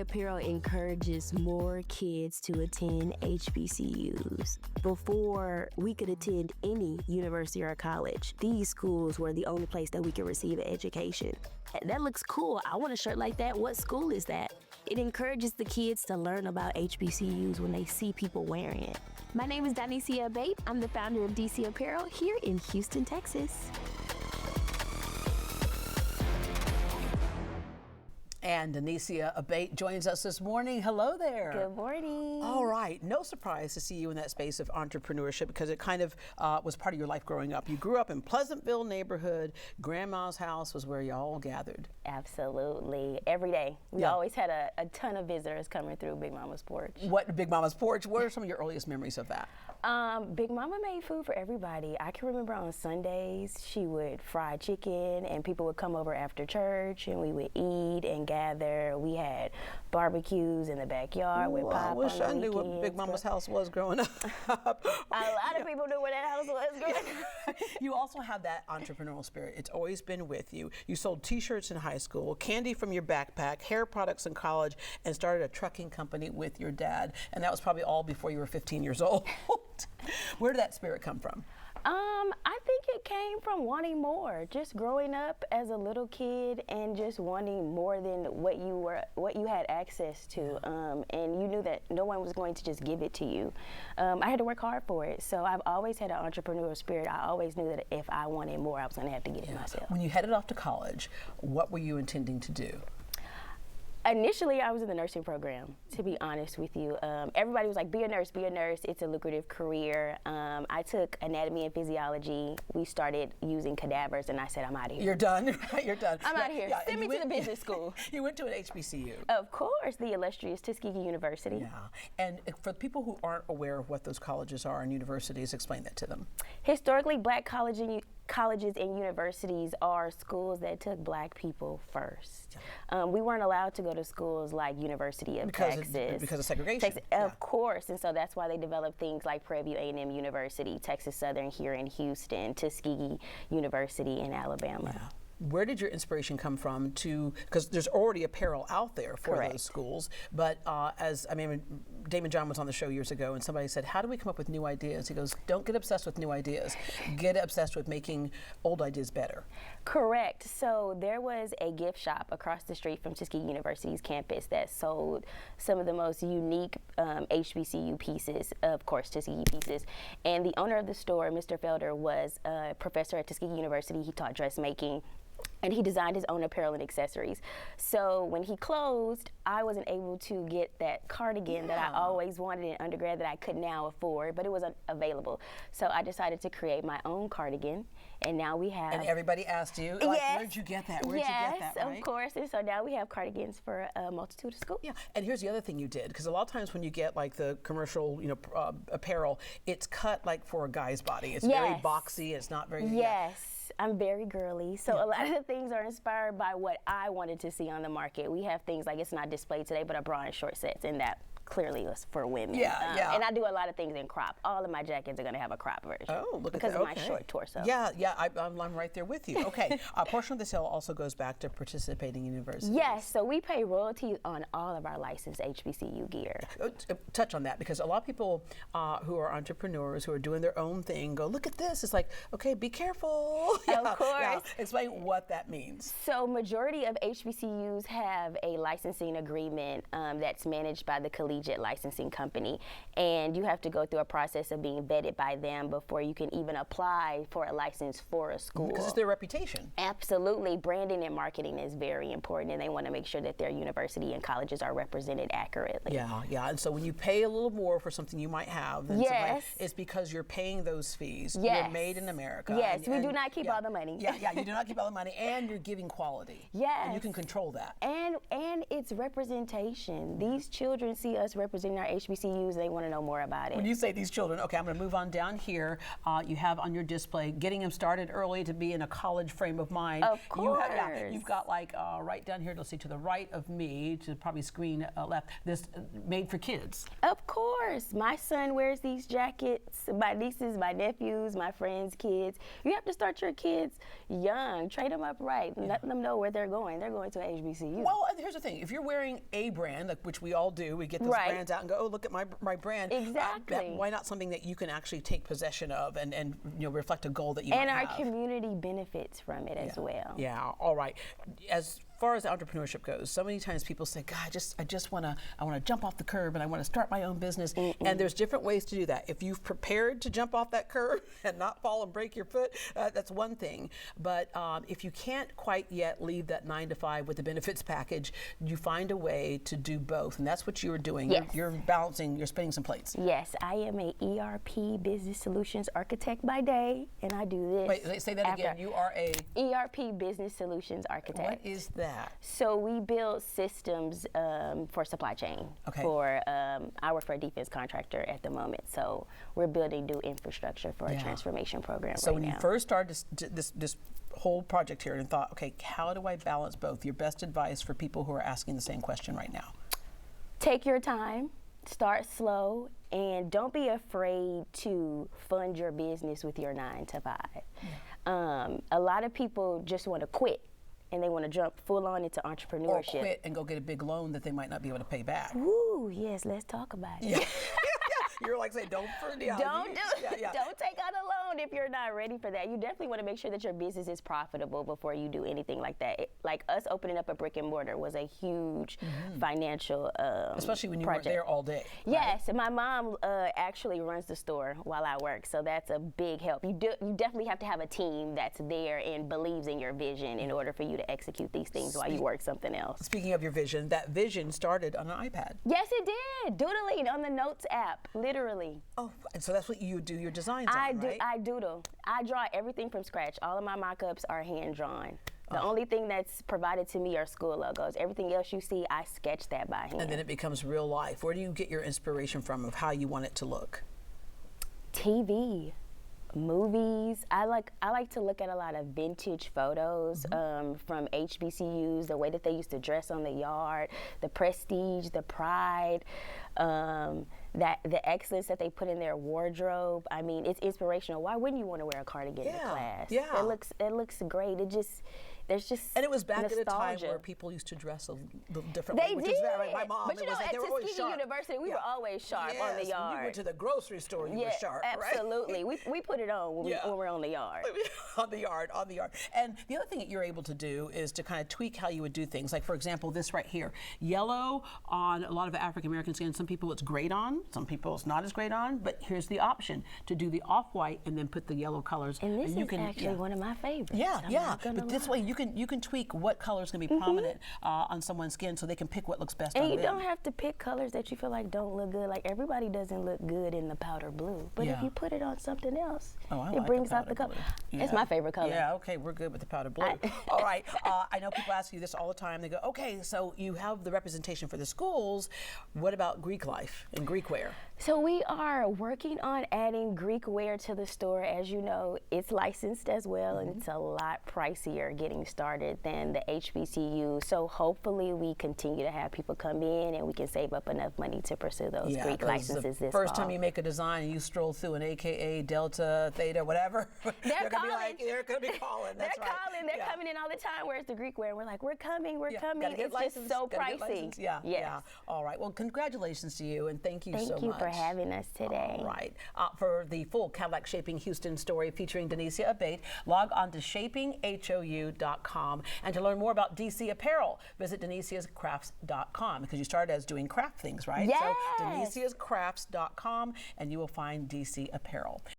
Apparel encourages more kids to attend HBCUs. Before we could attend any university or college, these schools were the only place that we could receive an education. That looks cool. I want a shirt like that. What school is that? It encourages the kids to learn about HBCUs when they see people wearing it. My name is DC Apparel. I'm the founder of DC Apparel here in Houston, Texas. And Danicia Abate joins us this morning. Hello there. Good morning. All right. No surprise to see you in that space of entrepreneurship because it kind of was part of your life growing up. You grew up in Pleasantville neighborhood. Grandma's house was where you all gathered. Absolutely. Every day. We always had a ton of visitors coming through Big Mama's porch. What, Big Mama's porch? What are some of your earliest memories of that? Big Mama made food for everybody. I can remember on Sundays, she would fry chicken and people would come over after church and we would eat and gather. We had barbecues in the backyard with Pop. I wish I knew weekends. what Big Mama's house was growing up. A lot of people knew where that house was growing up. You also have that entrepreneurial spirit. It's always been with you. You sold t-shirts in high school, candy from your backpack, hair products in college, and started a trucking company with your dad. And that was probably all before you were 15 years old. Where did that spirit come from? I think it came from wanting more. Just growing up as a little kid and just wanting more than what you had access to. And you knew that no one was going to just give it to you. I had to work hard for it. So I've always had an entrepreneurial spirit. I always knew that if I wanted more, I was going to have to get it myself. When you headed off to college, what were you intending to do? Initially, I was in the nursing program, to be honest with you. Everybody was like, be a nurse, it's a lucrative career. I took anatomy and physiology. We started using cadavers, and I said, I'm out of here. You're done, you're done. I'm out of here. Send me to the business school. You went to an HBCU. Of course, the illustrious Tuskegee University. Yeah, and for people who aren't aware of what those colleges are and universities, explain that to them. Historically, black colleges and universities are schools that took black people first. We weren't allowed to go to schools like University of Texas. Because of segregation. Of course, and so that's why they developed things like Prairie View A&M University, Texas Southern here in Houston, Tuskegee University in Alabama. Yeah. Where did your inspiration come from because there's already apparel out there for those schools, but Damon John was on the show years ago and somebody said, how do we come up with new ideas? He goes, don't get obsessed with new ideas. Get obsessed with making old ideas better. Correct. So there was a gift shop across the street from Tuskegee University's campus that sold some of the most unique HBCU pieces, of course, Tuskegee pieces. And the owner of the store, Mr. Felder, was a professor at Tuskegee University. He taught dressmaking. And he designed his own apparel and accessories. So when he closed, I wasn't able to get that cardigan that I always wanted in undergrad that I could now afford, but it wasn't available. So I decided to create my own cardigan, and now we have. And everybody asked you, like, where'd you get that? Where'd you get that? Yes, of course. And so now we have cardigans for a multitude of schools. Yeah, and here's the other thing you did, because a lot of times when you get like the commercial, apparel, it's cut like for a guy's body. It's very boxy. It's not very. Yes. I'm very girly, so a lot of the things are inspired by what I wanted to see on the market. We have things like, it's not displayed today, but a bra and short sets, and that clearly was for women. And I do a lot of things in crop. All of my jackets are going to have a crop version. Oh, look at that. Because of my short torso. I'm right there with you. Okay, a portion of the sale also goes back to participating universities. Yes, so we pay royalties on all of our licensed HBCU gear. Touch on that, because a lot of people who are entrepreneurs, who are doing their own thing, go, look at this. It's like, okay, be careful. Of course. Yeah. Explain what that means. So majority of HBCUs have a licensing agreement that's managed by the Collegiate Licensing Company, and you have to go through a process of being vetted by them before you can even apply for a license for a school. Because it's their reputation. Absolutely. Branding and marketing is very important, and they want to make sure that their university and colleges are represented accurately. Yeah. And so when you pay a little more for something you might have, then it's because you're paying those fees. You're made in America. Yes, we do not keep all the money. You do not keep all the money, and you're giving quality. Yes. And you can control that. And it's representation. These children see us representing our HBCUs. They want to know more about it. When you say these children, okay, I'm going to move on down here. You have on your display, getting them started early to be in a college frame of mind. Of course. You've got like right down here, to the right of me, to probably screen left, this made for kids. Of course. My son wears these jackets. My nieces, my nephews, my friends' kids. You have to start your kids young. Train them up right. Let them know where they're going. They're going to a HBCU. Well, and here's the thing. If you're wearing a brand, like which we all do, we get those brands out and go, oh, look at my brand. Exactly. Why not something that you can actually take possession of and reflect a goal that you might have? And our community benefits from it as well. Yeah, all right. As far as entrepreneurship goes, so many times people say, God, I just want to jump off the curb and I want to start my own business. And there's different ways to do that. If you've prepared to jump off that curb and not fall and break your foot, that's one thing. But if you can't quite yet leave that 9 to 5 with the benefits package, you find a way to do both. And that's what you're doing. Yes. You're balancing, you're spinning some plates. Yes, I am a ERP business solutions architect by day, and I do this. Wait, say that again. You are a ERP business solutions architect. What is that? So we build systems for supply chain. Okay. I work for a defense contractor at the moment, so we're building new infrastructure for a transformation program. So when you first started this whole project here and thought, okay, how do I balance both? Your best advice for people who are asking the same question right now? Take your time. Start slow, and don't be afraid to fund your business with your 9 to 5. Yeah. A lot of people just want to quit, and they want to jump full on into entrepreneurship. Or quit and go get a big loan that they might not be able to pay back. Ooh, yes, let's talk about it. Yeah. You're like saying, don't take out a loan if you're not ready for that. You definitely want to make sure that your business is profitable before you do anything like that. Like us opening up a brick and mortar was a huge financial especially when you project. weren't there all day. Yes, my mom actually runs the store while I work, so that's a big help. You definitely have to have a team that's there and believes in your vision in order for you to execute these things while you work something else. Speaking of your vision, that vision started on an iPad. Yes, it did. Doodling on the Notes app. Literally. Oh, and so that's what you do your designs on, right? I doodle. I draw everything from scratch. All of my mock-ups are hand-drawn. The only thing that's provided to me are school logos. Everything else you see, I sketch that by hand. And then it becomes real life. Where do you get your inspiration from of how you want it to look? TV. Movies. I like to look at a lot of vintage photos from HBCUs, the way that they used to dress on the yard, the prestige, the pride, that the excellence that they put in their wardrobe. I mean, it's inspirational. Why wouldn't you want to wear a cardigan to class? Yeah. It looks great. There's just and it was back nostalgia. At a time where people used to dress a little differently. They which did. Is very, my mom, but you know, like, at Tuskegee University, we were always sharp on the yard. When you went to the grocery store, you were sharp, absolutely. right? we put it on when we're on the yard. on the yard. And the other thing that you're able to do is to kind of tweak how you would do things. Like, for example, this right here. Yellow on a lot of African American skin. Some people it's great on. Some people it's not as great on. But here's the option to do the off-white and then put the yellow colors. And this is actually one of my favorites. Yeah. But this way you can tweak what color is going to be prominent on someone's skin so they can pick what looks best on them. And you don't have to pick colors that you feel like don't look good. Like everybody doesn't look good in the powder blue. But if you put it on something else, it brings out the color. It's my favorite color. Yeah, okay, we're good with the powder blue. All right, I know people ask you this all the time. They go, okay, so you have the representation for the schools. What about Greek life and Greek wear? So we are working on adding Greek wear to the store. As you know, it's licensed as well, and it's a lot pricier getting started than the HBCU. So hopefully we continue to have people come in and we can save up enough money to pursue those Greek licenses this first fall. time you make a design and you stroll through an AKA, Delta, Theta, whatever, they're going to be calling. That's they're calling. They're coming in all the time. Where's the Greek wear? And we're like, we're coming. It's just so pricey. Yeah. All right. Well, congratulations to you, and thank you so much. Thank you for having us today. All right. For the full Cadillac Shaping Houston story featuring Denicia Abate, log on to shapinghou.com. And to learn more about DC Apparel, visit deniciascrafts.com, because you started as doing craft things, right? Yes. So deniciascrafts.com, and you will find DC Apparel.